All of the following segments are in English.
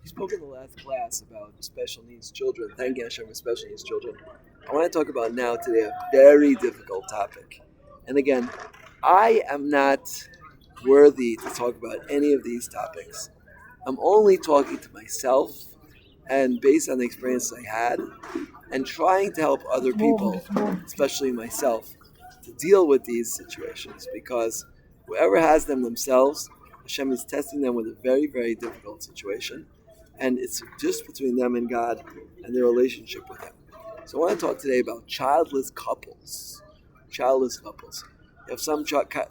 spoke in the last class about special needs children, thanking Hashem for special needs children. I want to talk about now today a very difficult topic. And again, I am not worthy to talk about any of these topics. I'm only talking to myself and based on the experience I had and trying to help other people, especially myself, to deal with these situations because whoever has them themselves, Hashem is testing them with a very, very difficult situation. And it's just between them and God and their relationship with Him. So I want to talk today about childless couples. Childless couples. You have some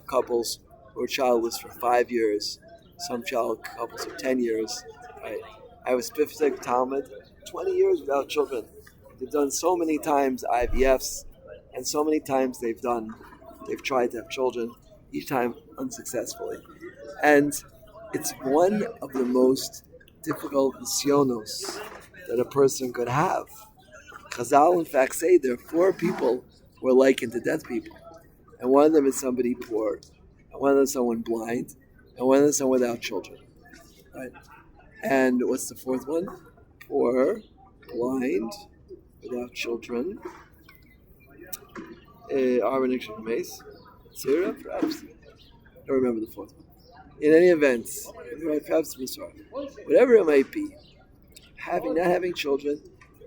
couples who are childless for 5 years, some couples for 10 years. Right? I have a specific Talmud, 20 years without children. They've done so many times IVFs, and so many times they've tried to have children, each time unsuccessfully. And it's one of the most difficult Nisyonos that a person could have. Chazal, in fact, say there are 4 people who are likened to dead people. And one of them is somebody poor, and one of them is someone blind, and one of them is someone without children. Right? And what's the 4th one? Poor, blind, without children. Arvin Mace. Sarah, perhaps? I don't remember the 4th one. In any event, perhaps Musar. Whatever it might be, not having children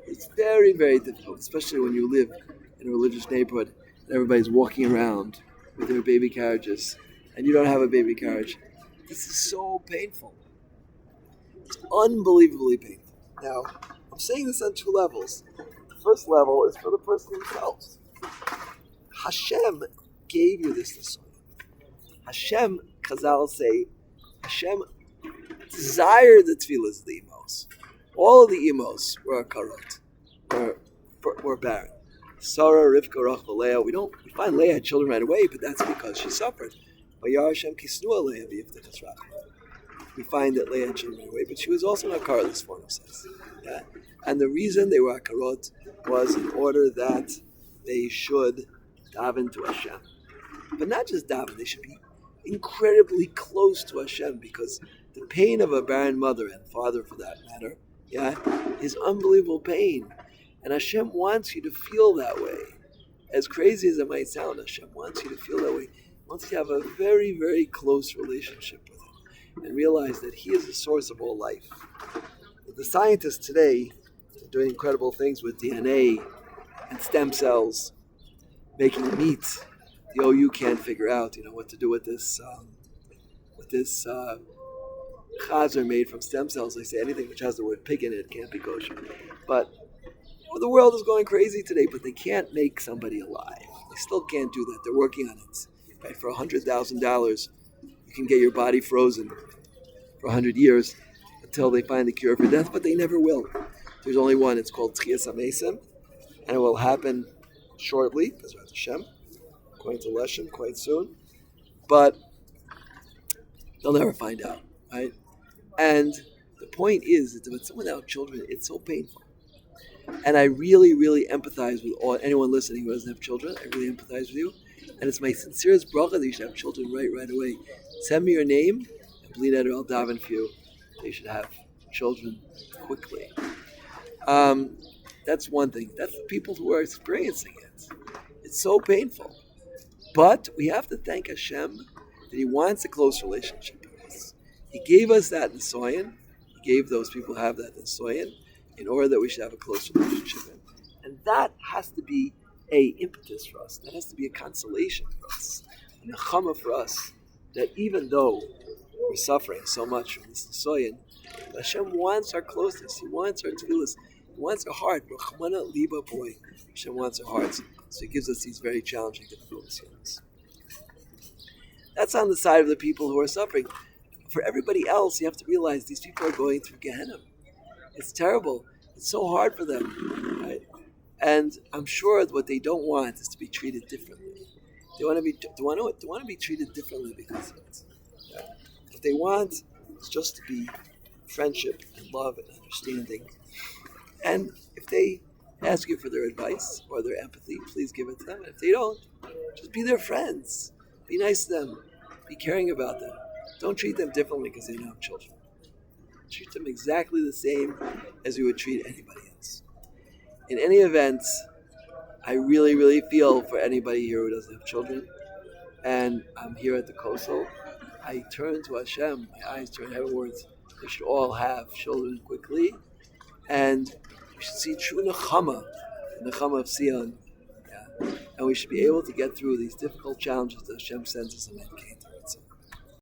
is very, very difficult, especially when you live in a religious neighborhood and everybody's walking around with their baby carriages and you don't have a baby carriage. This is so painful. It's unbelievably painful. Now, I'm saying this on 2 levels. The first level is for the person themselves. Hashem gave you this desire. Hashem, Chazal say, Hashem desired the tefillahs of the emos. All of the emos were karot, were barren. Sarah, Rivka, Rachel, Leah. We find Leah had children right away, but that's because she suffered. We find that Leah had children right away, but she was also not karot, form of says. Yeah? And the reason they were karot was in order that they should daven to Hashem. But not just daven, they should be incredibly close to Hashem because the pain of a barren mother and father for that matter, is unbelievable pain. And Hashem wants you to feel that way. As crazy as it might sound, Hashem wants you to feel that way. He wants you to have a very, very close relationship with Him and realize that He is the source of all life. The scientists today are doing incredible things with DNA and stem cells, making meat. The OU can't figure out, what to do with this chazer made from stem cells. They say anything which has the word pig in it can't be kosher. But the world is going crazy today, but they can't make somebody alive. They still can't do that. They're working on it. Right? For $100,000, you can get your body frozen for 100 years until they find the cure for death, but they never will. There's only one. It's called Tchias HaMesim, and it will happen shortly, Bezrat Hashem, according to Leshem, quite soon. But they'll never find out, right? And the point is that with someone without children, it's so painful. And I really, really empathize with anyone listening who doesn't have children. I really empathize with you. And it's my sincerest bracha that you should have children right away. Send me your name, and Bli Neder I'll daven for you. They should have children quickly. That's one thing. That's the people who are experiencing it. It's so painful. But we have to thank Hashem that He wants a close relationship with us. He gave us that Nisoyan. He gave those people who have that Nisoyan in order that we should have a close relationship. And that has to be a impetus for us. That has to be a consolation for us. And a chama for us that even though we're suffering so much from this Nisoyan, Hashem wants our closeness. He wants our tefillahs. He wants our heart. Rachmana liba boy. Hashem wants our hearts. So He gives us these very challenging, difficult Nisoyanos. That's on the side of the people who are suffering. For everybody else, you have to realize these people are going through Gehenna. It's terrible. It's so hard for them, right? And I'm sure that what they don't want is to be treated differently. They want to be treated differently because of it. Right? What they want is just to be friendship and love and understanding. And if they ask you for their advice or their empathy, please give it to them. And if they don't, just be their friends. Be nice to them. Be caring about them. Don't treat them differently because they don't have children. treat them exactly the same as we would treat anybody else. In any event, I really, really feel for anybody here who doesn't have children. And I'm here at the Kosel. I turn to Hashem, my eyes turn heavenwards. We should all have children quickly, and we should see true nechama, the nechama of Sion. Yeah. And we should be able to get through these difficult challenges that Hashem sends us in that case.